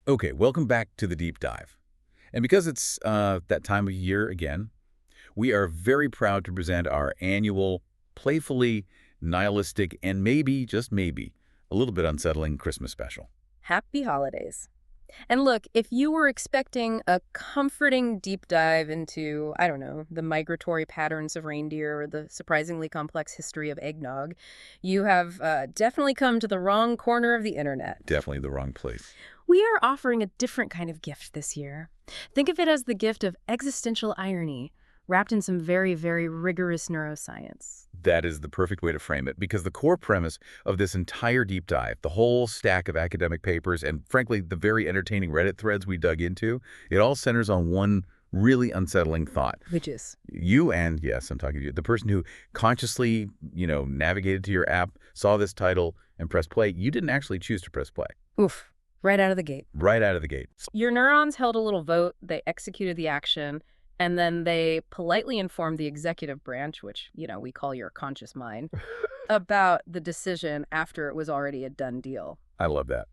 Okay, welcome back to the deep dive. And because it's that time of year again, we are very proud to present our annual, playfully nihilistic, and maybe, just maybe, a little bit unsettling Christmas special. Happy holidays. And look, if you were expecting a comforting deep dive into, I don't know, the migratory patterns of reindeer or the surprisingly complex history of eggnog, you have definitely come to the wrong corner of the internet. Definitely the wrong place. We are offering a different kind of gift this year. Think of it as the gift of existential irony, wrapped in some very, very rigorous neuroscience. That is the perfect way to frame it, because the core premise of this entire deep dive, the whole stack of academic papers, and frankly, the very entertaining Reddit threads we dug into, it all centers on one really unsettling thought. Which is? You and, yes, I'm talking to you, the person who consciously, navigated to your app, saw this title, and pressed play, you didn't actually choose to press play. Oof, right out of the gate. Right out of the gate. Your neurons held a little vote, they executed the action, and then they politely informed the executive branch, which, we call your conscious mind, about the decision after it was already a done deal. I love that.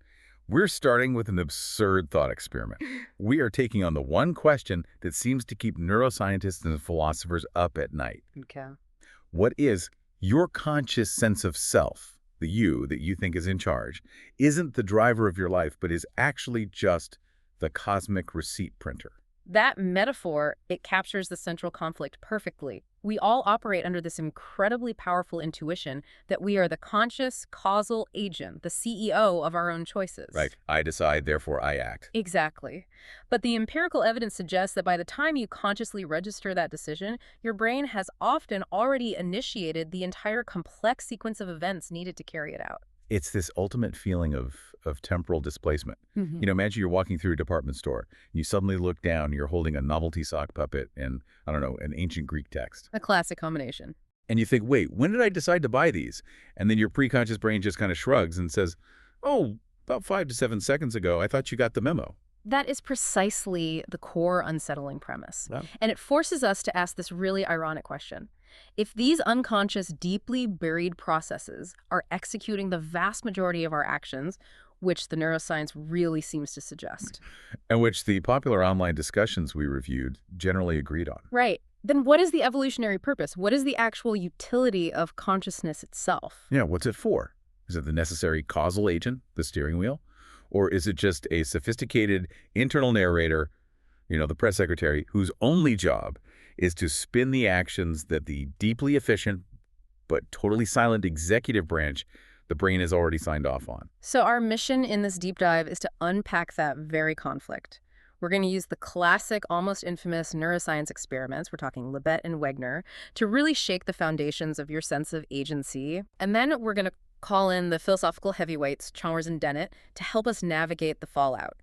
We're starting with an absurd thought experiment. We are taking on the one question that seems to keep neuroscientists and philosophers up at night. Okay. What is your conscious sense of self, the you that you think is in charge, isn't the driver of your life, but is actually just the cosmic receipt printer? That metaphor, it captures the central conflict perfectly. We all operate under this incredibly powerful intuition that we are the conscious, causal agent, the CEO of our own choices. Right. I decide, therefore I act. Exactly. But the empirical evidence suggests that by the time you consciously register that decision, your brain has often already initiated the entire complex sequence of events needed to carry it out. It's this ultimate feeling of temporal displacement. Imagine you're walking through a department store, and you suddenly look down, you're holding a novelty sock puppet and, I don't know, an ancient Greek text. A classic combination. And you think, wait, when did I decide to buy these? And then your preconscious brain just kind of shrugs and says, oh, about 5 to 7 seconds ago, I thought you got the memo. That is precisely the core unsettling premise. Yeah. And it forces us to ask this really ironic question. If these unconscious, deeply buried processes are executing the vast majority of our actions, which the neuroscience really seems to suggest. And which the popular online discussions we reviewed generally agreed on. Right. Then what is the evolutionary purpose? What is the actual utility of consciousness itself? Yeah, what's it for? Is it the necessary causal agent, the steering wheel? Or is it just a sophisticated internal narrator, the press secretary, whose only job is to spin the actions that the deeply efficient but totally silent executive branch, the brain, has already signed off on? So our mission in this deep dive is to unpack that very conflict. We're going to use the classic, almost infamous neuroscience experiments, we're talking Libet and Wegner, to really shake the foundations of your sense of agency. And then we're going to call in the philosophical heavyweights, Chalmers and Dennett, to help us navigate the fallout.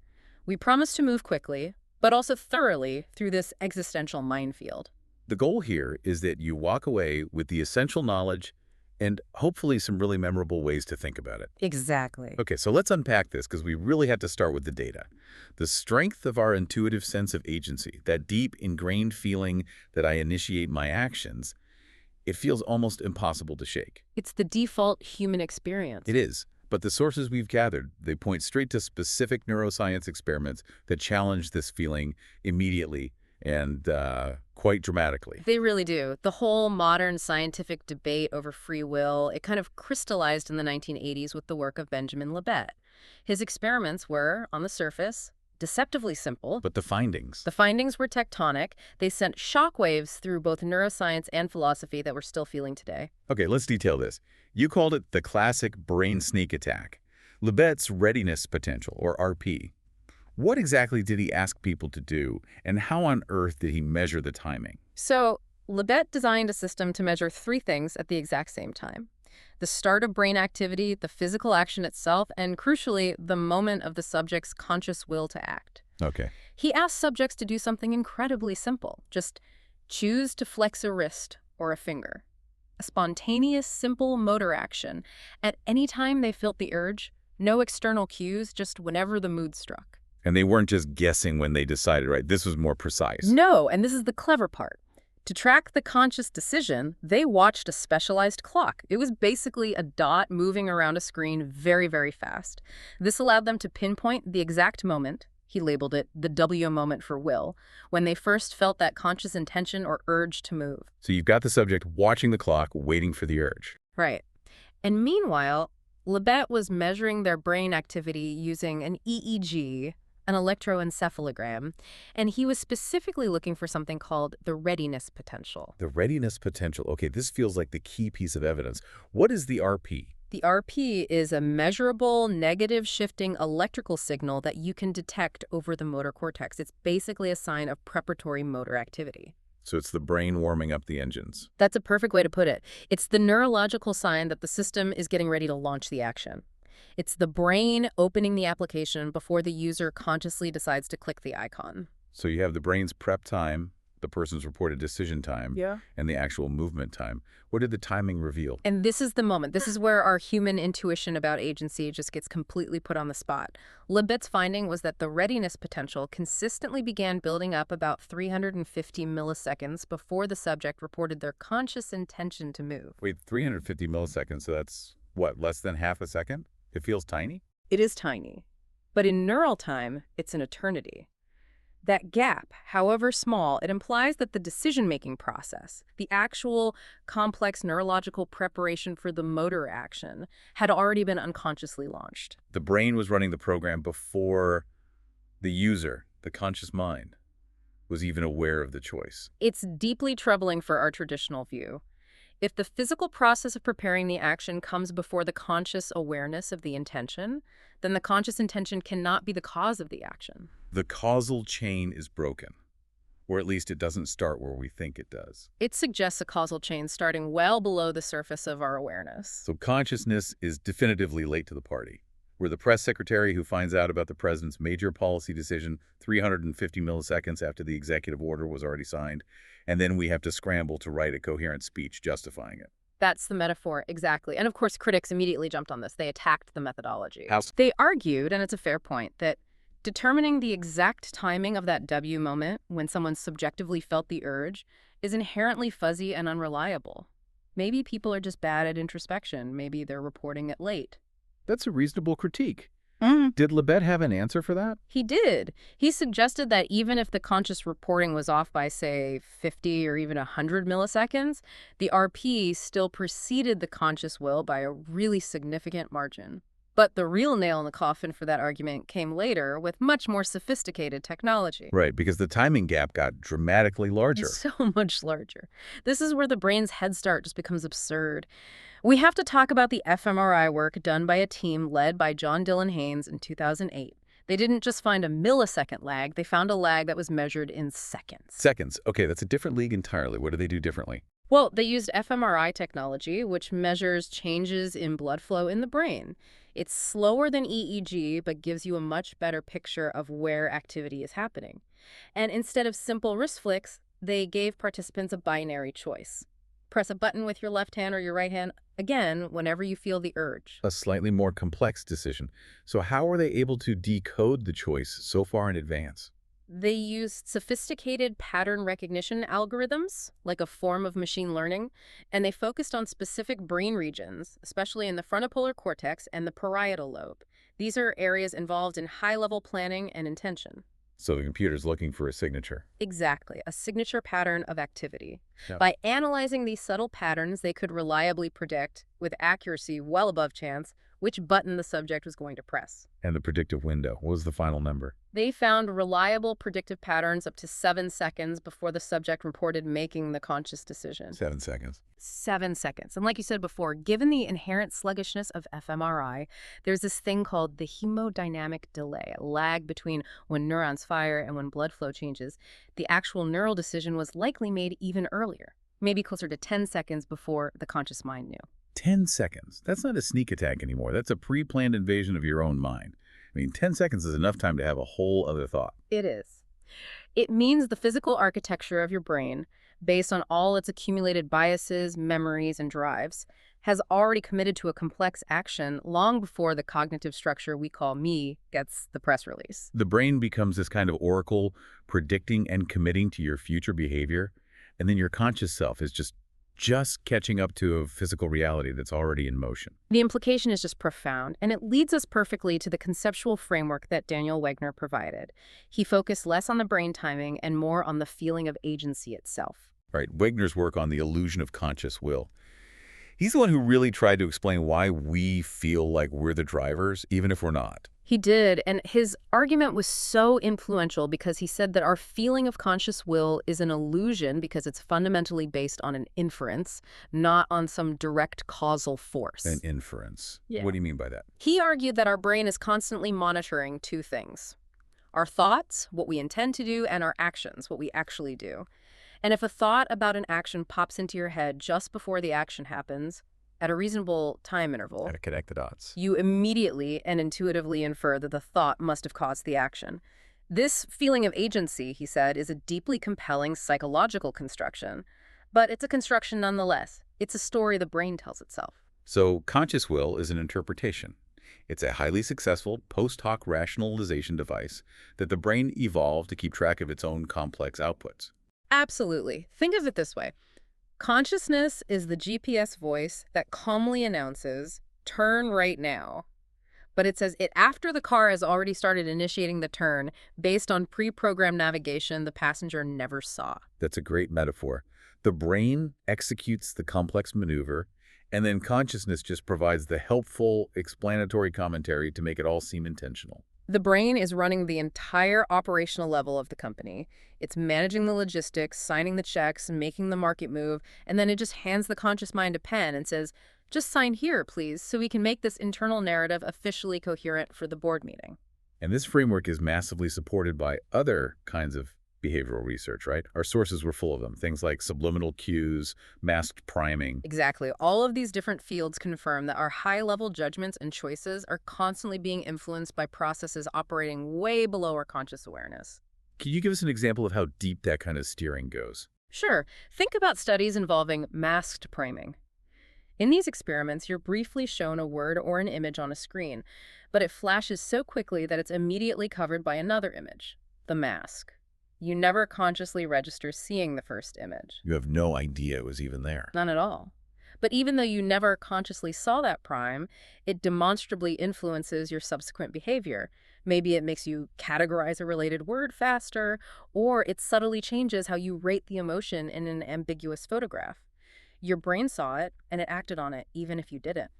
We promise to move quickly, but also thoroughly through this existential minefield. The goal here is that you walk away with the essential knowledge and hopefully some really memorable ways to think about it. Exactly. Okay, so let's unpack this, because we really have to start with the data. The strength of our intuitive sense of agency, that deep ingrained feeling that I initiate my actions, it feels almost impossible to shake. It's the default human experience. It is. But the sources we've gathered, they point straight to specific neuroscience experiments that challenge this feeling immediately and quite dramatically. They really do. The whole modern scientific debate over free will, it kind of crystallized in the 1980s with the work of Benjamin Libet. His experiments were, on the surface, deceptively simple. But the findings? The findings were tectonic. They sent shockwaves through both neuroscience and philosophy that we're still feeling today. Okay, let's detail this. You called it the classic brain sneak attack. Libet's readiness potential, or RP. What exactly did he ask people to do, and how on earth did he measure the timing? So, Libet designed a system to measure 3 things at the exact same time: the start of brain activity, the physical action itself, and crucially, the moment of the subject's conscious will to act. Okay. He asked subjects to do something incredibly simple. Just choose to flex a wrist or a finger. A spontaneous, simple motor action at any time they felt the urge. No external cues, just whenever the mood struck. And they weren't just guessing when they decided, right? This was more precise. No, and this is the clever part. To track the conscious decision, they watched a specialized clock. It was basically a dot moving around a screen very, very fast. This allowed them to pinpoint the exact moment, he labeled it the W moment for Will, when they first felt that conscious intention or urge to move. So you've got the subject watching the clock, waiting for the urge. Right. And meanwhile, Libet was measuring their brain activity using an EEG, an electroencephalogram, and he was specifically looking for something called the readiness potential. The readiness potential. Okay, this feels like the key piece of evidence. What is the RP? The RP is a measurable negative shifting electrical signal that you can detect over the motor cortex. It's basically a sign of preparatory motor activity. So it's the brain warming up the engines. That's a perfect way to put it. It's the neurological sign that the system is getting ready to launch the action. It's the brain opening the application before the user consciously decides to click the icon. So you have the brain's prep time, the person's reported decision time, and the actual movement time. What did the timing reveal? And this is the moment. This is where our human intuition about agency just gets completely put on the spot. Libet's finding was that the readiness potential consistently began building up about 350 milliseconds before the subject reported their conscious intention to move. Wait, 350 milliseconds, so that's, what, less than half a second? It feels tiny? It is tiny. But in neural time, it's an eternity. That gap, however small, it implies that the decision-making process, the actual complex neurological preparation for the motor action, had already been unconsciously launched. The brain was running the program before the user, the conscious mind, was even aware of the choice. It's deeply troubling for our traditional view. If the physical process of preparing the action comes before the conscious awareness of the intention, then the conscious intention cannot be the cause of the action. The causal chain is broken, or at least it doesn't start where we think it does. It suggests a causal chain starting well below the surface of our awareness. So consciousness is definitively late to the party. We're the press secretary who finds out about the president's major policy decision 350 milliseconds after the executive order was already signed, and then we have to scramble to write a coherent speech justifying it. That's the metaphor, exactly. And of course, critics immediately jumped on this. They attacked the methodology. How? They argued, and it's a fair point, that determining the exact timing of that W moment when someone subjectively felt the urge is inherently fuzzy and unreliable. Maybe people are just bad at introspection. Maybe they're reporting it late. That's a reasonable critique. Did Libet have an answer for that? He did. He suggested that even if the conscious reporting was off by, say, 50 or even 100 milliseconds, the RP still preceded the conscious will by a really significant margin. But the real nail in the coffin for that argument came later with much more sophisticated technology. Right, because the timing gap got dramatically larger. So much larger. This is where the brain's head start just becomes absurd. We have to talk about the fMRI work done by a team led by John Dylan Haynes in 2008. They didn't just find a millisecond lag, they found a lag that was measured in seconds. Seconds. Okay, that's a different league entirely. What do they do differently? Well, they used fMRI technology, which measures changes in blood flow in the brain. It's slower than EEG, but gives you a much better picture of where activity is happening. And instead of simple wrist flicks, they gave participants a binary choice. Press a button with your left hand or your right hand, again, whenever you feel the urge. A slightly more complex decision. So how are they able to decode the choice so far in advance? They used sophisticated pattern recognition algorithms, like a form of machine learning, and they focused on specific brain regions, especially in the frontopolar cortex and the parietal lobe. These are areas involved in high-level planning and intention. So the computer's looking for a signature. Exactly, a signature pattern of activity. Yep. By analyzing these subtle patterns, they could reliably predict, with accuracy well above chance, which button the subject was going to press. And the predictive window, what was the final number? They found reliable predictive patterns up to 7 seconds before the subject reported making the conscious decision. 7 seconds. 7 seconds. And like you said before, given the inherent sluggishness of fMRI, there's this thing called the hemodynamic delay, a lag between when neurons fire and when blood flow changes. The actual neural decision was likely made even earlier, maybe closer to 10 seconds before the conscious mind knew. 10 seconds. That's not a sneak attack anymore. That's a pre-planned invasion of your own mind. I mean, 10 seconds is enough time to have a whole other thought. It is. It means the physical architecture of your brain, based on all its accumulated biases, memories, and drives, has already committed to a complex action long before the cognitive structure we call me gets the press release. The brain becomes this kind of oracle predicting and committing to your future behavior. and then your conscious self is just catching up to a physical reality that's already in motion. The implication is just profound, and it leads us perfectly to the conceptual framework that Daniel Wegner provided. He focused less on the brain timing and more on the feeling of agency itself. Right, Wegner's work on the illusion of conscious will. He's the one who really tried to explain why we feel like we're the drivers, even if we're not. He did, and his argument was so influential because he said that our feeling of conscious will is an illusion because it's fundamentally based on an inference, not on some direct causal force. An inference. Yeah. What do you mean by that? He argued that our brain is constantly monitoring two things: our thoughts, what we intend to do, and our actions, what we actually do. And if a thought about an action pops into your head just before the action happens, at a reasonable time interval, How to connect the dots. you immediately and intuitively infer that the thought must have caused the action. This feeling of agency, he said, is a deeply compelling psychological construction. But it's a construction nonetheless. It's a story the brain tells itself. So conscious will is an interpretation. It's a highly successful post-hoc rationalization device that the brain evolved to keep track of its own complex outputs. Absolutely. Think of it this way. Consciousness is the GPS voice that calmly announces, "Turn right now." But it says it after the car has already started initiating the turn based on pre-programmed navigation the passenger never saw. That's a great metaphor. The brain executes the complex maneuver, and then consciousness just provides the helpful explanatory commentary to make it all seem intentional. The brain is running the entire operational level of the company. It's managing the logistics, signing the checks, making the market move, and then it just hands the conscious mind a pen and says, "Just sign here, please, so we can make this internal narrative officially coherent for the board meeting." And this framework is massively supported by other kinds of behavioral research, right? Our sources were full of them. Things like subliminal cues, masked priming. Exactly. All of these different fields confirm that our high-level judgments and choices are constantly being influenced by processes operating way below our conscious awareness. Can you give us an example of how deep that kind of steering goes? Sure. Think about studies involving masked priming. In these experiments, you're briefly shown a word or an image on a screen, but it flashes so quickly that it's immediately covered by another image, the mask. You never consciously register seeing the first image. You have no idea it was even there. None at all. But even though you never consciously saw that prime, it demonstrably influences your subsequent behavior. Maybe it makes you categorize a related word faster, or it subtly changes how you rate the emotion in an ambiguous photograph. Your brain saw it, and it acted on it, even if you didn't.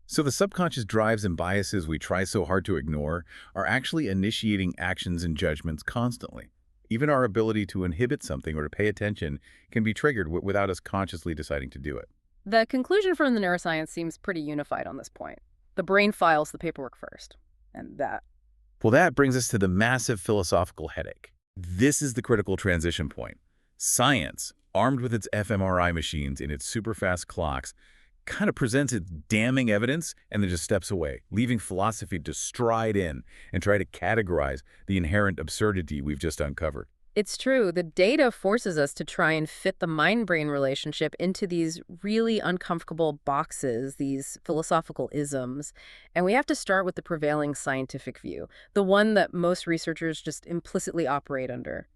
So the subconscious drives and biases we try so hard to ignore are actually initiating actions and judgments constantly. Even our ability to inhibit something or to pay attention can be triggered without us consciously deciding to do it. The conclusion from the neuroscience seems pretty unified on this point. The brain files the paperwork first, and that. Well, that brings us to the massive philosophical headache. This is the critical transition point. Science, armed with its fMRI machines and its super-fast clocks, kind of presents its damning evidence and then just steps away, leaving philosophy to stride in and try to categorize the inherent absurdity we've just uncovered. It's true. The data forces us to try and fit the mind-brain relationship into these really uncomfortable boxes, these philosophical isms. And we have to start with the prevailing scientific view, the one that most researchers just implicitly operate under: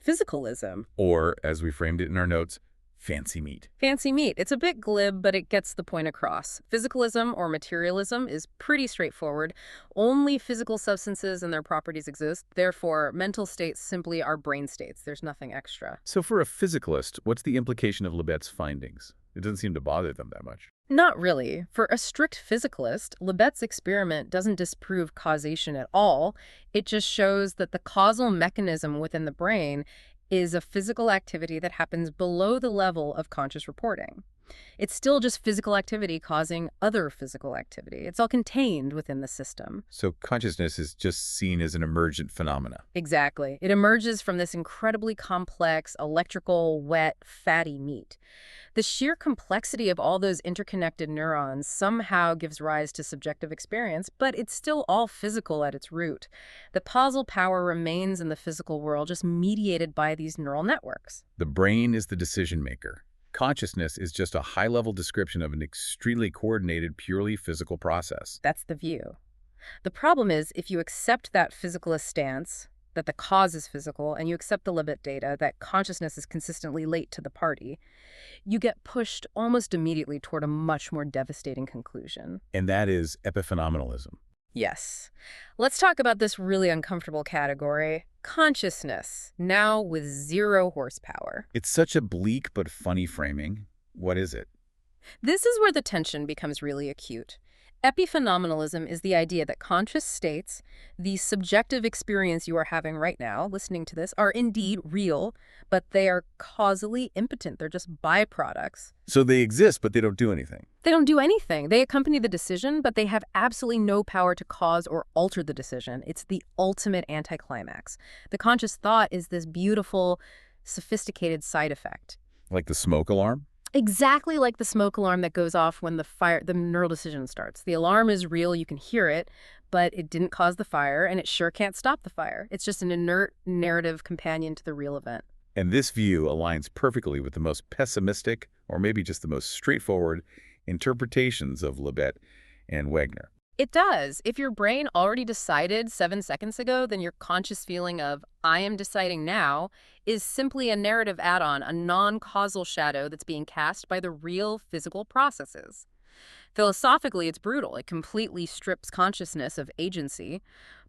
physicalism. Or, as we framed it in our notes, fancy meat. Fancy meat. It's a bit glib, but it gets the point across. Physicalism, or materialism, is pretty straightforward. Only physical substances and their properties exist. Therefore, mental states simply are brain states. There's nothing extra. So for a physicalist, what's the implication of Libet's findings? It doesn't seem to bother them that much. Not really. For a strict physicalist, Libet's experiment doesn't disprove causation at all. It just shows that the causal mechanism within the brain is a physical activity that happens below the level of conscious reporting. It's still just physical activity causing other physical activity. It's all contained within the system. So consciousness is just seen as an emergent phenomena. Exactly. It emerges from this incredibly complex, electrical, wet, fatty meat. The sheer complexity of all those interconnected neurons somehow gives rise to subjective experience, but it's still all physical at its root. The causal power remains in the physical world, just mediated by these neural networks. The brain is the decision maker. Consciousness is just a high-level description of an extremely coordinated, purely physical process. That's the view. The problem is, if you accept that physicalist stance, that the cause is physical, and you accept the Libet data that consciousness is consistently late to the party, you get pushed almost immediately toward a much more devastating conclusion. And that is epiphenomenalism. Yes. Let's talk about this really uncomfortable category, consciousness, now with 0 horsepower. It's such a bleak but funny framing. What is it? This is where the tension becomes really acute. Epiphenomenalism is the idea that conscious states, the subjective experience you are having right now, listening to this, are indeed real, but they are causally impotent. They're just byproducts. So they exist, but they don't do anything. They don't do anything. They accompany the decision, but they have absolutely no power to cause or alter the decision. It's the ultimate anticlimax. The conscious thought is this beautiful, sophisticated side effect. Like the smoke alarm? Exactly like the smoke alarm that goes off when the neural decision starts. The alarm is real, you can hear it, but it didn't cause the fire, and it sure can't stop the fire. It's just an inert narrative companion to the real event. And this view aligns perfectly with the most pessimistic, or maybe just the most straightforward, interpretations of Libet and Wegner. It does. If your brain already decided 7 seconds ago, then your conscious feeling of, I am deciding now, is simply a narrative add-on, a non-causal shadow that's being cast by the real physical processes. Philosophically, it's brutal. It completely strips consciousness of agency,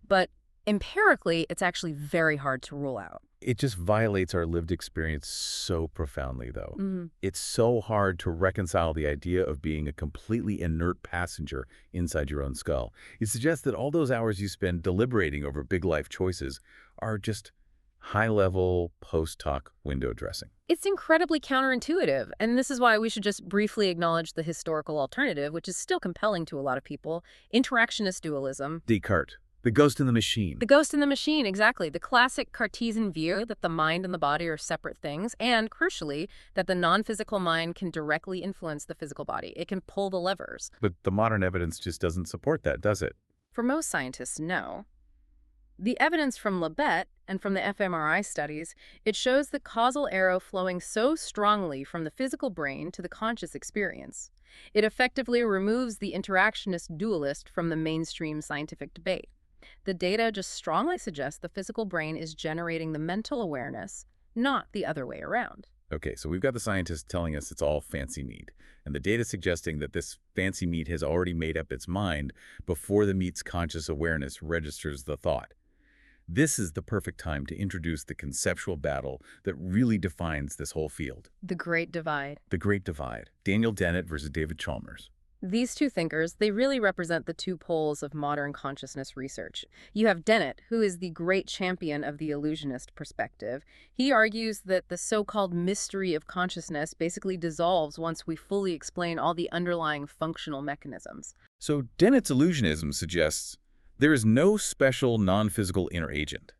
but empirically, it's actually very hard to rule out. It just violates our lived experience so profoundly, though. It's so hard to reconcile the idea of being a completely inert passenger inside your own skull. It suggests that all those hours you spend deliberating over big life choices are just high-level post-hoc window dressing. It's incredibly counterintuitive, and this is why we should just briefly acknowledge the historical alternative, which is still compelling to a lot of people, interactionist dualism. Descartes. The ghost in the machine. The ghost in the machine, exactly. The classic Cartesian view that the mind and the body are separate things, and, crucially, that the non-physical mind can directly influence the physical body. It can pull the levers. But the modern evidence just doesn't support that, does it? For most scientists, no. The evidence from Libet and from the fMRI studies, it shows the causal arrow flowing so strongly from the physical brain to the conscious experience. It effectively removes the interactionist dualist from the mainstream scientific debate. The data just strongly suggests the physical brain is generating the mental awareness, not the other way around. Okay, so we've got the scientists telling us it's all fancy meat, and the data suggesting that this fancy meat has already made up its mind before the meat's conscious awareness registers the thought. This is the perfect time to introduce the conceptual battle that really defines this whole field. The Great Divide. The Great Divide. Daniel Dennett versus David Chalmers. These two thinkers, they really represent the two poles of modern consciousness research. You have Dennett, who is the great champion of the illusionist perspective. He argues that the so-called mystery of consciousness basically dissolves once we fully explain all the underlying functional mechanisms. So Dennett's illusionism suggests there is no special non-physical inner agent.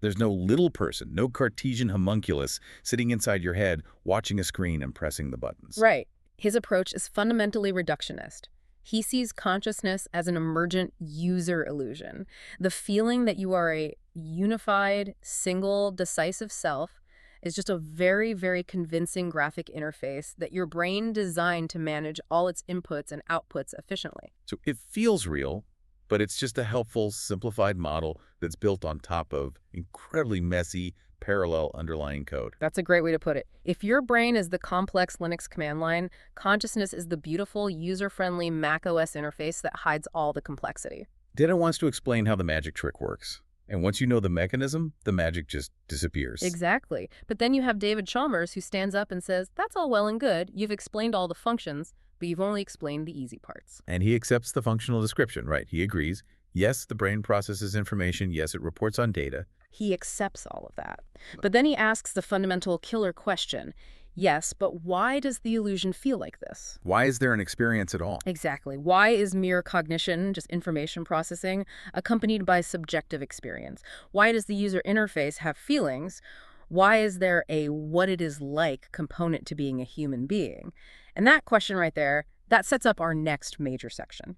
There's no little person, no Cartesian homunculus sitting inside your head watching a screen and pressing the buttons. Right. His approach is fundamentally reductionist. He sees consciousness as an emergent user illusion, the feeling that you are a unified, single, decisive self is just a very, very convincing graphic interface that your brain designed to manage all its inputs and outputs efficiently. So it feels real, but it's just a helpful, simplified model that's built on top of incredibly messy, parallel underlying code. That's a great way to put it. If your brain is the complex Linux command line, consciousness is the beautiful, user-friendly macOS interface that hides all the complexity. Dennett wants to explain how the magic trick works. And once you know the mechanism, the magic just disappears. Exactly. But then you have David Chalmers who stands up and says, that's all well and good. You've explained all the functions, but you've only explained the easy parts. And he accepts the functional description, right? He agrees. Yes, the brain processes information. Yes, it reports on data. He accepts all of that. But then he asks the fundamental killer question. Yes, but why does the illusion feel like this? Why is there an experience at all? Exactly. Why is mere cognition, just information processing, accompanied by subjective experience? Why does the user interface have feelings? Why is there a what it is like component to being a human being? And that question right there, that sets up our next major section.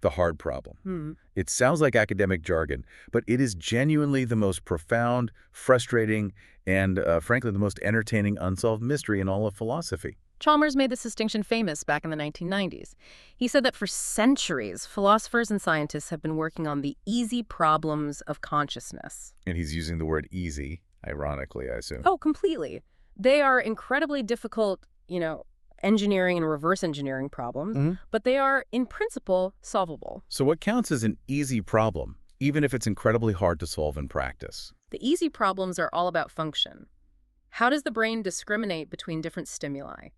The hard problem. It sounds like academic jargon, but it is genuinely the most profound, frustrating, and frankly, the most entertaining unsolved mystery in all of philosophy. Chalmers made this distinction famous back in the 1990s. He said that for centuries, philosophers and scientists have been working on the easy problems of consciousness. And he's using the word easy, ironically, I assume. Oh, completely. They are incredibly difficult, engineering and reverse engineering problems, but they are, in principle, solvable. So what counts as an easy problem, even if it's incredibly hard to solve in practice? The easy problems are all about function. How does the brain discriminate between different stimuli?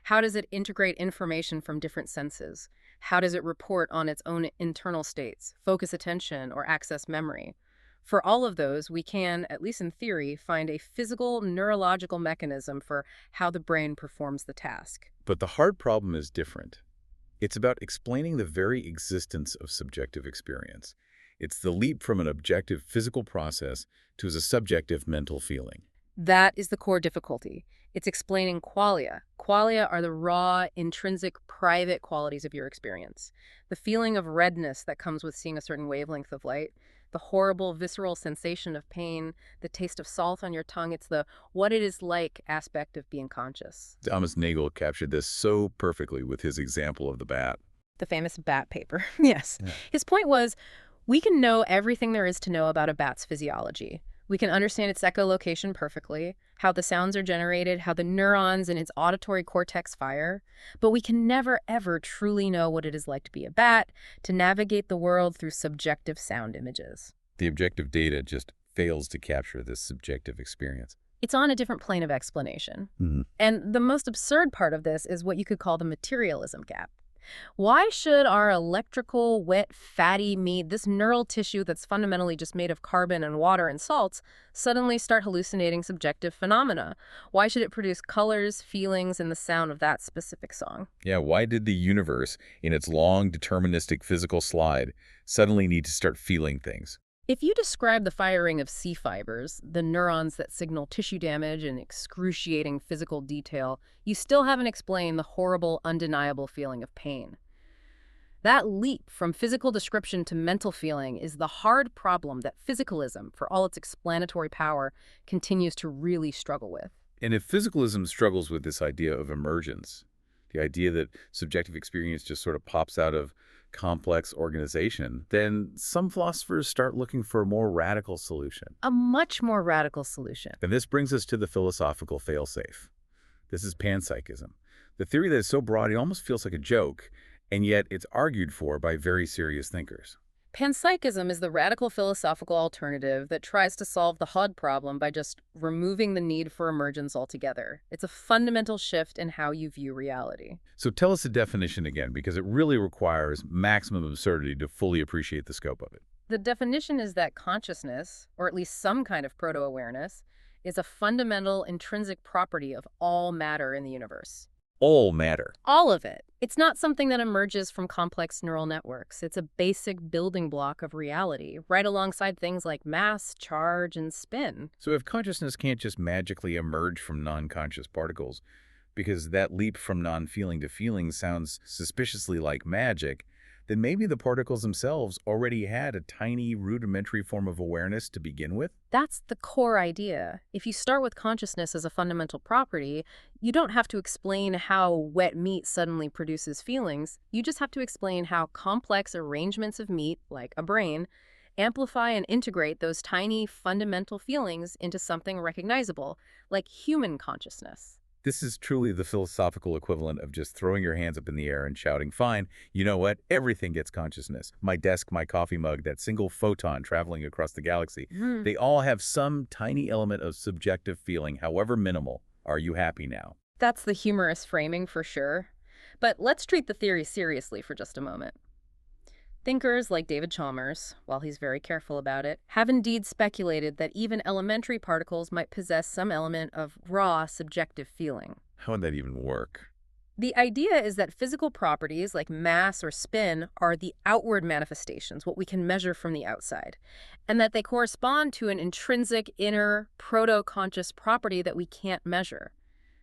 How does it integrate information from different senses? How does it report on its own internal states, focus attention, or access memory? For all of those, we can, at least in theory, find a physical, neurological mechanism for how the brain performs the task. But the hard problem is different. It's about explaining the very existence of subjective experience. It's the leap from an objective physical process to a subjective mental feeling. That is the core difficulty. It's explaining qualia. Qualia are the raw, intrinsic, private qualities of your experience. The feeling of redness that comes with seeing a certain wavelength of light, the horrible, visceral sensation of pain, the taste of salt on your tongue. It's the what it is like aspect of being conscious. Thomas Nagel captured this so perfectly with his example of the bat. The famous bat paper. Yes. Yeah. His point was, we can know everything there is to know about a bat's physiology. We can understand its echolocation perfectly, how the sounds are generated, how the neurons in its auditory cortex fire, but we can never, ever truly know what it is like to be a bat, to navigate the world through subjective sound images. The objective data just fails to capture this subjective experience. It's on a different plane of explanation. And the most absurd part of this is what you could call the materialism gap. Why should our electrical, wet, fatty meat, this neural tissue that's fundamentally just made of carbon and water and salts, suddenly start hallucinating subjective phenomena? Why should it produce colors, feelings, and the sound of that specific song? Yeah, why did the universe, in its long, deterministic physical slide, suddenly need to start feeling things? If you describe the firing of C fibers, the neurons that signal tissue damage in excruciating physical detail, you still haven't explained the horrible, undeniable feeling of pain. That leap from physical description to mental feeling is the hard problem that physicalism, for all its explanatory power, continues to really struggle with. And if physicalism struggles with this idea of emergence, the idea that subjective experience just sort of pops out of complex organization, then some philosophers start looking for a more radical solution. A much more radical solution. And this brings us to the philosophical failsafe. This is panpsychism, the theory that is so broad it almost feels like a joke, and yet it's argued for by very serious thinkers. Panpsychism is the radical philosophical alternative that tries to solve the HUD problem by just removing the need for emergence altogether. It's a fundamental shift in how you view reality. So tell us the definition again, because it really requires maximum absurdity to fully appreciate the scope of it. The definition is that consciousness, or at least some kind of proto-awareness, is a fundamental intrinsic property of all matter in the universe. All matter. All of it. It's not something that emerges from complex neural networks. It's a basic building block of reality, right alongside things like mass, charge, and spin. So if consciousness can't just magically emerge from non-conscious particles, because that leap from non-feeling to feeling sounds suspiciously like magic, then maybe the particles themselves already had a tiny, rudimentary form of awareness to begin with? That's the core idea. If you start with consciousness as a fundamental property, you don't have to explain how wet meat suddenly produces feelings. You just have to explain how complex arrangements of meat, like a brain, amplify and integrate those tiny, fundamental feelings into something recognizable, like human consciousness. This is truly the philosophical equivalent of just throwing your hands up in the air and shouting, fine, you know what? Everything gets consciousness. My desk, my coffee mug, that single photon traveling across the galaxy. They all have some tiny element of subjective feeling, however minimal. Are you happy now? That's the humorous framing for sure. But let's treat the theory seriously for just a moment. Thinkers like David Chalmers, while he's very careful about it, have indeed speculated that even elementary particles might possess some element of raw, subjective feeling. How would that even work? The idea is that physical properties like mass or spin are the outward manifestations, what we can measure from the outside, and that they correspond to an intrinsic, inner, proto-conscious property that we can't measure.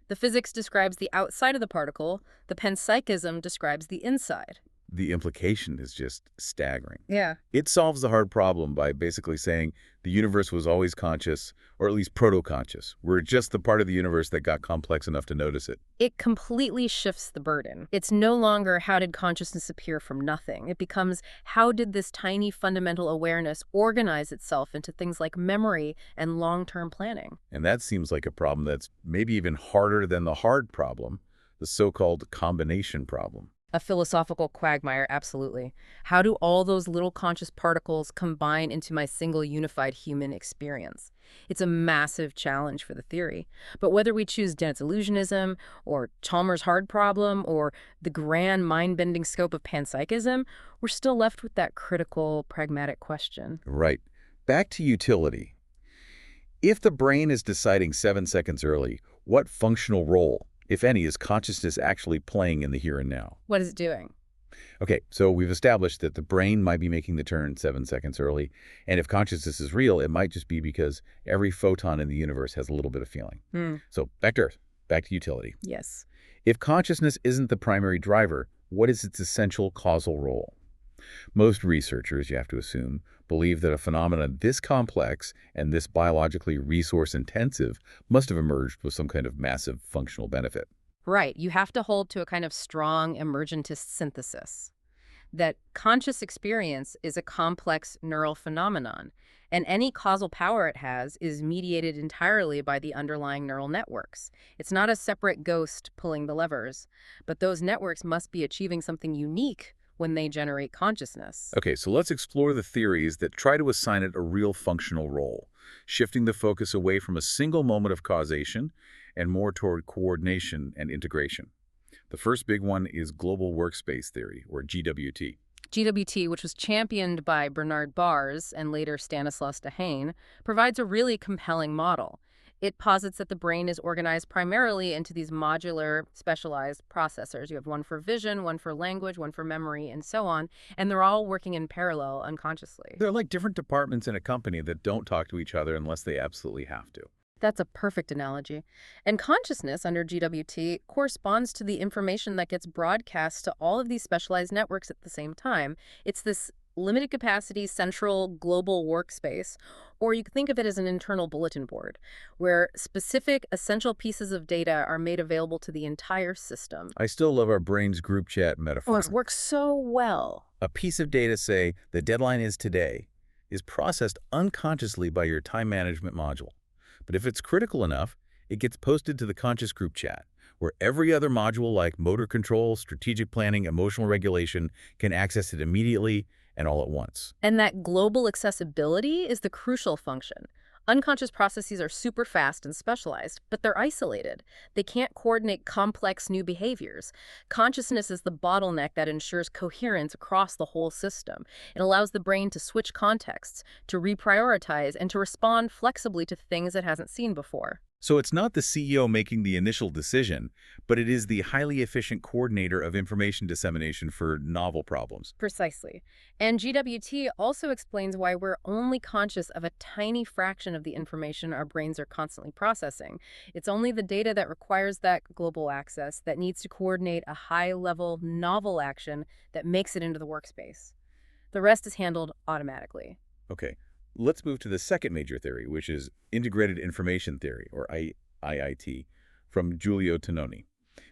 The physics describes the outside of the particle, the panpsychism describes the inside. The implication is just staggering. Yeah. It solves the hard problem by basically saying the universe was always conscious, or at least proto-conscious. We're just the part of the universe that got complex enough to notice it. It completely shifts the burden. It's no longer how did consciousness appear from nothing. It becomes how did this tiny fundamental awareness organize itself into things like memory and long-term planning. And that seems like a problem that's maybe even harder than the hard problem, the so-called combination problem. A philosophical quagmire, absolutely. How do all those little conscious particles combine into my single unified human experience? It's a massive challenge for the theory. But whether we choose dense illusionism, or Chalmers' hard problem, or the grand mind-bending scope of panpsychism, we're still left with that critical, pragmatic question. Right. Back to utility. If the brain is deciding 7 seconds early, what functional role, if any, is consciousness actually playing in the here and now? What is it doing? Okay, so we've established that the brain might be making the turn 7 seconds early, and if consciousness is real, it might just be because every photon in the universe has a little bit of feeling. So back to Earth, back to utility. Yes. If consciousness isn't the primary driver, what is its essential causal role? Most researchers, you have to assume, believe that a phenomenon this complex and this biologically resource-intensive must have emerged with some kind of massive functional benefit. Right. You have to hold to a kind of strong emergentist synthesis that conscious experience is a complex neural phenomenon, and any causal power it has is mediated entirely by the underlying neural networks. It's not a separate ghost pulling the levers, but those networks must be achieving something unique when they generate consciousness. Okay, so let's explore the theories that try to assign it a real functional role, shifting the focus away from a single moment of causation and more toward coordination and integration. The first big one is global workspace theory, or GWT. GWT, which was championed by Bernard Bars and later Stanislas Dehaene, provides a really compelling model. It posits that the brain is organized primarily into these modular, specialized processors. You have one for vision, one for language, one for memory, and so on, and they're all working in parallel unconsciously. They're like different departments in a company that don't talk to each other unless they absolutely have to. That's a perfect analogy. And consciousness under GWT corresponds to the information that gets broadcast to all of these specialized networks at the same time. It's this limited capacity central global workspace, or you could think of it as an internal bulletin board, where specific essential pieces of data are made available to the entire system. I still love our brain's group chat metaphor. Oh, it works so well. A piece of data, say, the deadline is today, is processed unconsciously by your time management module. But if it's critical enough, it gets posted to the conscious group chat, where every other module like motor control, strategic planning, emotional regulation can access it immediately and all at once. And that global accessibility is the crucial function. Unconscious processes are super fast and specialized, but they're isolated. They can't coordinate complex new behaviors. Consciousness is the bottleneck that ensures coherence across the whole system. It allows the brain to switch contexts, to reprioritize, and to respond flexibly to things it hasn't seen before. So it's not the CEO making the initial decision, but it is the highly efficient coordinator of information dissemination for novel problems. Precisely. And GWT also explains why we're only conscious of a tiny fraction of the information our brains are constantly processing. It's only the data that requires that global access that needs to coordinate a high-level novel action that makes it into the workspace. The rest is handled automatically. Okay, let's move to the second major theory, which is integrated information theory, or IIT, from Giulio Tononi.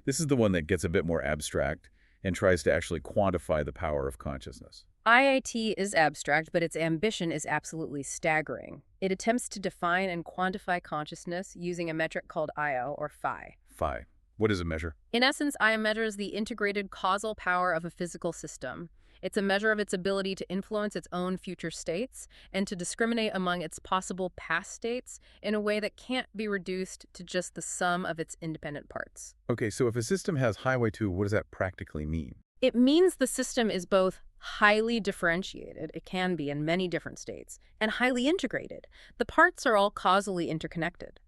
This is the one that gets a bit more abstract and tries to actually quantify the power of consciousness. IIT is abstract, but its ambition is absolutely staggering. It attempts to define and quantify consciousness using a metric called IO, or phi. Phi. What is a measure? In essence, IO measures the integrated causal power of a physical system. It's a measure of its ability to influence its own future states and to discriminate among its possible past states in a way that can't be reduced to just the sum of its independent parts. Okay, so if a system has highway 2, what does that practically mean? It means the system is both highly differentiated, it can be in many different states, and highly integrated. The parts are all causally interconnected.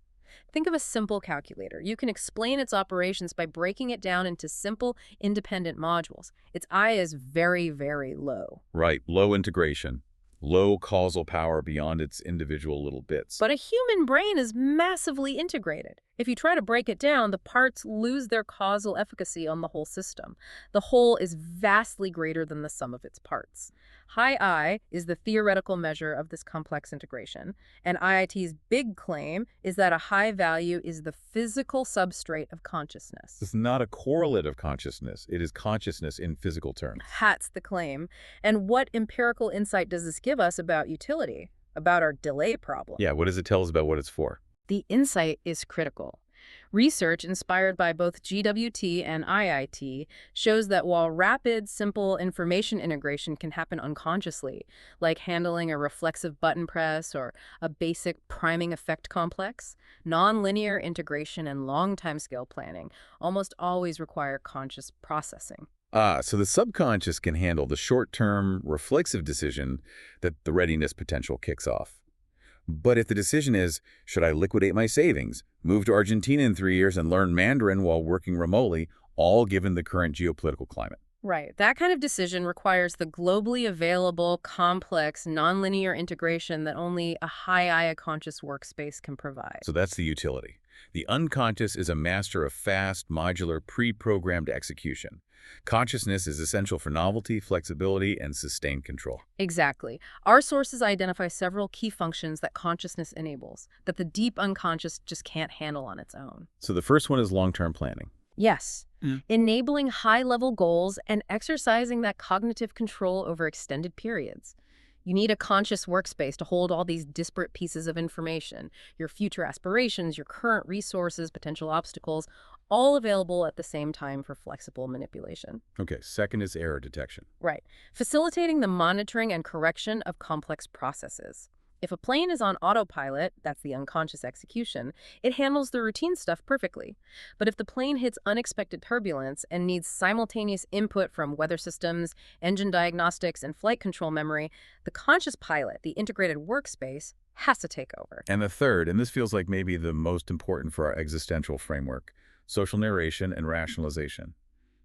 Think of a simple calculator. You can explain its operations by breaking it down into simple, independent modules. Its I is very, very low. Right, low integration. Low causal power beyond its individual little bits. But a human brain is massively integrated. If you try to break it down, the parts lose their causal efficacy on the whole system. The whole is vastly greater than the sum of its parts. High I is the theoretical measure of this complex integration, and IIT's big claim is that a high value is the physical substrate of consciousness. It's not a correlate of consciousness. It is consciousness in physical terms. That's the claim. And what empirical insight does this give us about utility, about our delay problem? Yeah, what does it tell us about what it's for? The insight is critical. Research inspired by both GWT and IIT shows that while rapid, simple information integration can happen unconsciously, like handling a reflexive button press or a basic priming effect complex, nonlinear integration and long timescale planning almost always require conscious processing. So the subconscious can handle the short-term, reflexive decision that the readiness potential kicks off. But if the decision is, should I liquidate my savings, move to Argentina in 3 years, and learn Mandarin while working remotely, all given the current geopolitical climate? Right. That kind of decision requires the globally available, complex, nonlinear integration that only a high-IA conscious workspace can provide. So that's the utility. The unconscious is a master of fast, modular, pre-programmed execution. Consciousness is essential for novelty, flexibility, and sustained control. Exactly. Our sources identify several key functions that consciousness enables, that the deep unconscious just can't handle on its own. So the first one is long-term planning. Yes. Enabling high-level goals and exercising that cognitive control over extended periods. You need a conscious workspace to hold all these disparate pieces of information, your future aspirations, your current resources, potential obstacles, all available at the same time for flexible manipulation. Okay, second is error detection. Right. Facilitating the monitoring and correction of complex processes. If a plane is on autopilot, that's the unconscious execution, it handles the routine stuff perfectly. But if the plane hits unexpected turbulence and needs simultaneous input from weather systems, engine diagnostics, and flight control memory, the conscious pilot, the integrated workspace, has to take over. And the third, and this feels like maybe the most important for our existential framework, social narration and rationalization.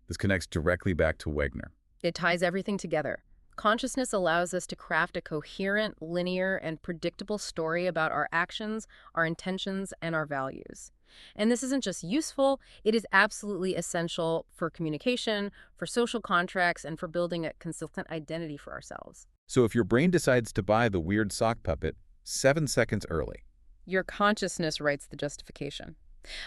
This connects directly back to Wegner. It ties everything together. Consciousness allows us to craft a coherent, linear, and predictable story about our actions, our intentions, and our values. And this isn't just useful, it is absolutely essential for communication, for social contracts, and for building a consistent identity for ourselves. So if your brain decides to buy the weird sock puppet 7 seconds early, Your consciousness writes the justification.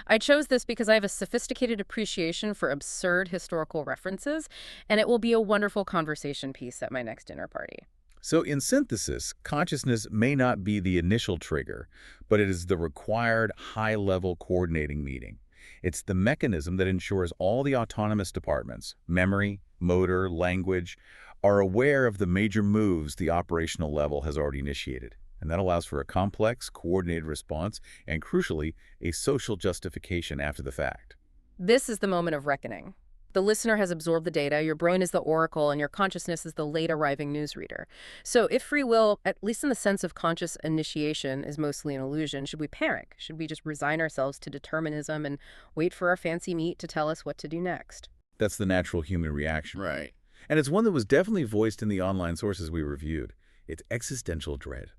I chose this because I have a sophisticated appreciation for absurd historical references, and it will be a wonderful conversation piece at my next dinner party. So in synthesis, consciousness may not be the initial trigger, but it is the required high-level coordinating meeting. It's the mechanism that ensures all the autonomous departments, memory, motor, language, are aware of the major moves the operational level has already initiated. And that allows for a complex, coordinated response and, crucially, a social justification after the fact. This is the moment of reckoning. The listener has absorbed the data, your brain is the oracle, and your consciousness is the late-arriving newsreader. So if free will, at least in the sense of conscious initiation, is mostly an illusion, should we panic? Should we just resign ourselves to determinism and wait for our fancy meat to tell us what to do next? That's the natural human reaction. Right. And it's one that was definitely voiced in the online sources we reviewed. It's existential dread.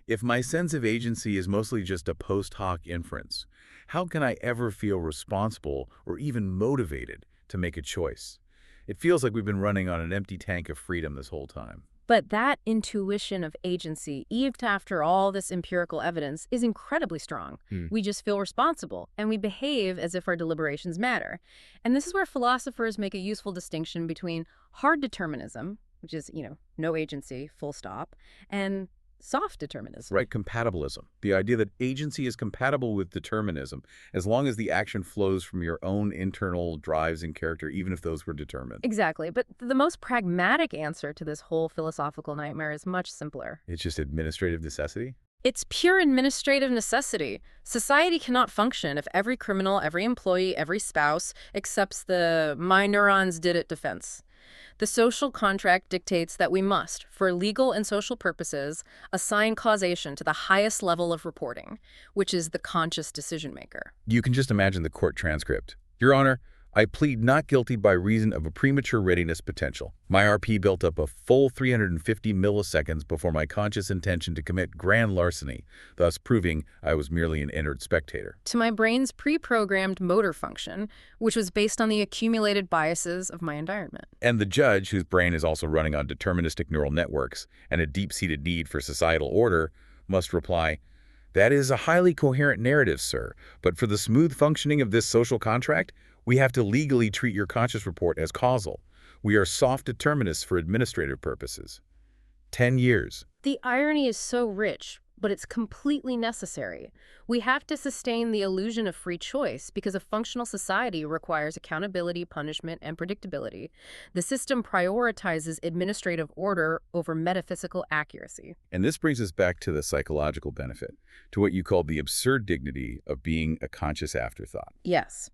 If my sense of agency is mostly just a post-hoc inference, how can I ever feel responsible or even motivated to make a choice? It feels like we've been running on an empty tank of freedom this whole time. But that intuition of agency, even after all this empirical evidence, is incredibly strong. We just feel responsible, and we behave as if our deliberations matter. And this is where philosophers make a useful distinction between hard determinism, which is, no agency, full stop, and soft determinism. Right, compatibilism. The idea that agency is compatible with determinism as long as the action flows from your own internal drives and character, even if those were determined. Exactly. But the most pragmatic answer to this whole philosophical nightmare is much simpler. It's just administrative necessity? It's pure administrative necessity. Society cannot function if every criminal, every employee, every spouse accepts the "my neurons did it" defense. The social contract dictates that we must, for legal and social purposes, assign causation to the highest level of reporting, which is the conscious decision maker. You can just imagine the court transcript. Your Honor, I plead not guilty by reason of a premature readiness potential. My RP built up a full 350 milliseconds before my conscious intention to commit grand larceny, thus proving I was merely an inert spectator. To my brain's pre-programmed motor function, which was based on the accumulated biases of my environment. And the judge, whose brain is also running on deterministic neural networks and a deep-seated need for societal order, must reply, "That is a highly coherent narrative, sir, but for the smooth functioning of this social contract, we have to legally treat your conscious report as causal. We are soft determinists for administrative purposes." 10 years. The irony is so rich, but it's completely necessary. We have to sustain the illusion of free choice because a functional society requires accountability, punishment, and predictability. The system prioritizes administrative order over metaphysical accuracy. And this brings us back to the psychological benefit, to what you called the absurd dignity of being a conscious afterthought. Yes.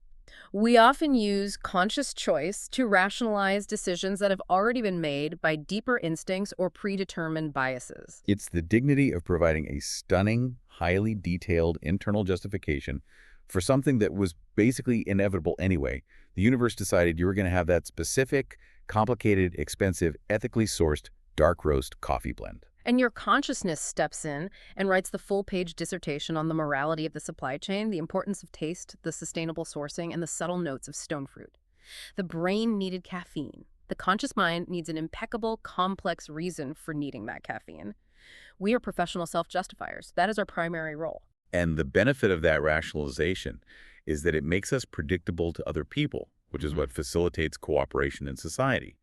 We often use conscious choice to rationalize decisions that have already been made by deeper instincts or predetermined biases. It's the dignity of providing a stunning, highly detailed internal justification for something that was basically inevitable anyway. The universe decided you were going to have that specific, complicated, expensive, ethically sourced, dark roast coffee blend. And your consciousness steps in and writes the full-page dissertation on the morality of the supply chain, the importance of taste, the sustainable sourcing, and the subtle notes of stone fruit. The brain needed caffeine. The conscious mind needs an impeccable, complex reason for needing that caffeine. We are professional self-justifiers. That is our primary role. And the benefit of that rationalization is that it makes us predictable to other people, which is what facilitates cooperation in society.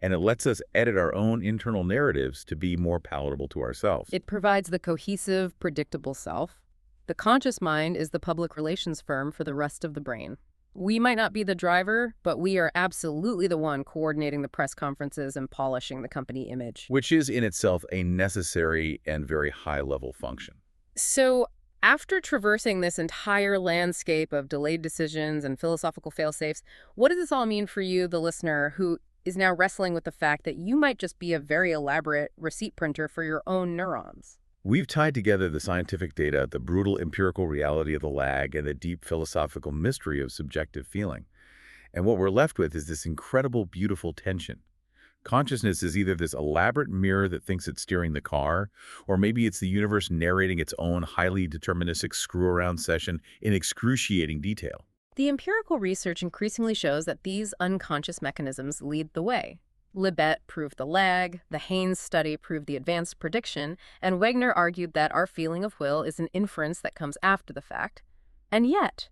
And it lets us edit our own internal narratives to be more palatable to ourselves. It provides the cohesive, predictable self. The conscious mind is the public relations firm for the rest of the brain. We might not be the driver, but we are absolutely the one coordinating the press conferences and polishing the company image. Which is in itself a necessary and very high-level function. So after traversing this entire landscape of delayed decisions and philosophical fail-safes, what does this all mean for you, the listener, who is now wrestling with the fact that you might just be a very elaborate receipt printer for your own neurons? We've tied together the scientific data, the brutal empirical reality of the lag, and the deep philosophical mystery of subjective feeling. And what we're left with is this incredible, beautiful tension. Consciousness is either this elaborate mirror that thinks it's steering the car, or maybe it's the universe narrating its own highly deterministic screw-around session in excruciating detail. The empirical research increasingly shows that these unconscious mechanisms lead the way. Libet proved the lag, the Haynes study proved the advanced prediction, and Wegner argued that our feeling of will is an inference that comes after the fact. And yet,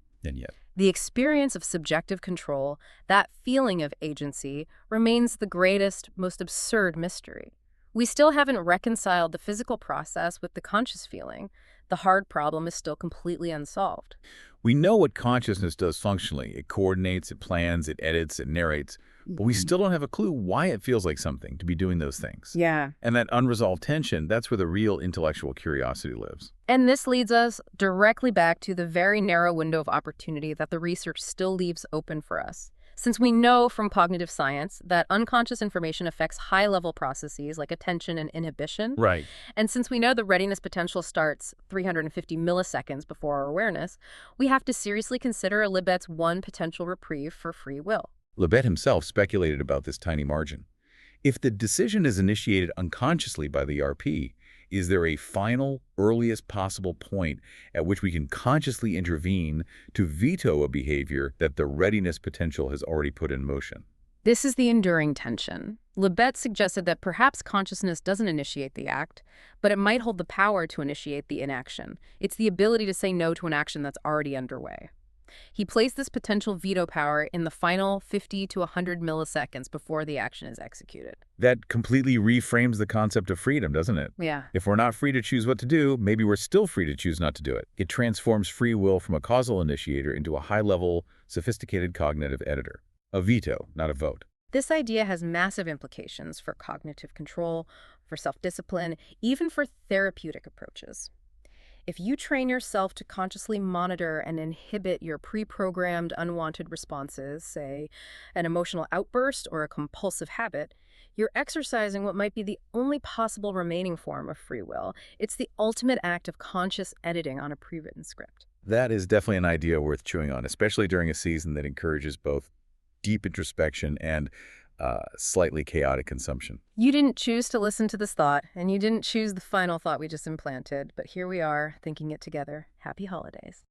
the experience of subjective control, that feeling of agency, remains the greatest, most absurd mystery. We still haven't reconciled the physical process with the conscious feeling. The hard problem is still completely unsolved. We know what consciousness does functionally. It coordinates, it plans, it edits, it narrates. But we still don't have a clue why it feels like something to be doing those things. Yeah. And that unresolved tension, that's where the real intellectual curiosity lives. And this leads us directly back to the very narrow window of opportunity that the research still leaves open for us. Since we know from cognitive science that unconscious information affects high-level processes like attention and inhibition, Right. and since we know the readiness potential starts 350 milliseconds before our awareness, we have to seriously consider Libet's one potential reprieve for free will. Libet himself speculated about this tiny margin. If the decision is initiated unconsciously by the RP, is there a final, earliest possible point at which we can consciously intervene to veto a behavior that the readiness potential has already put in motion? This is the enduring tension. Libet suggested that perhaps consciousness doesn't initiate the act, but it might hold the power to initiate the inaction. It's the ability to say no to an action that's already underway. He placed this potential veto power in the final 50 to 100 milliseconds before the action is executed. That completely reframes the concept of freedom, doesn't it? Yeah. If we're not free to choose what to do, maybe we're still free to choose not to do it. It transforms free will from a causal initiator into a high-level, sophisticated cognitive editor. A veto, not a vote. This idea has massive implications for cognitive control, for self-discipline, even for therapeutic approaches. If you train yourself to consciously monitor and inhibit your pre-programmed unwanted responses, say an emotional outburst or a compulsive habit, you're exercising what might be the only possible remaining form of free will. It's the ultimate act of conscious editing on a pre-written script. That is definitely an idea worth chewing on, especially during a season that encourages both deep introspection and slightly chaotic consumption. You didn't choose to listen to this thought, and you didn't choose the final thought we just implanted, but here we are, thinking it together. Happy holidays.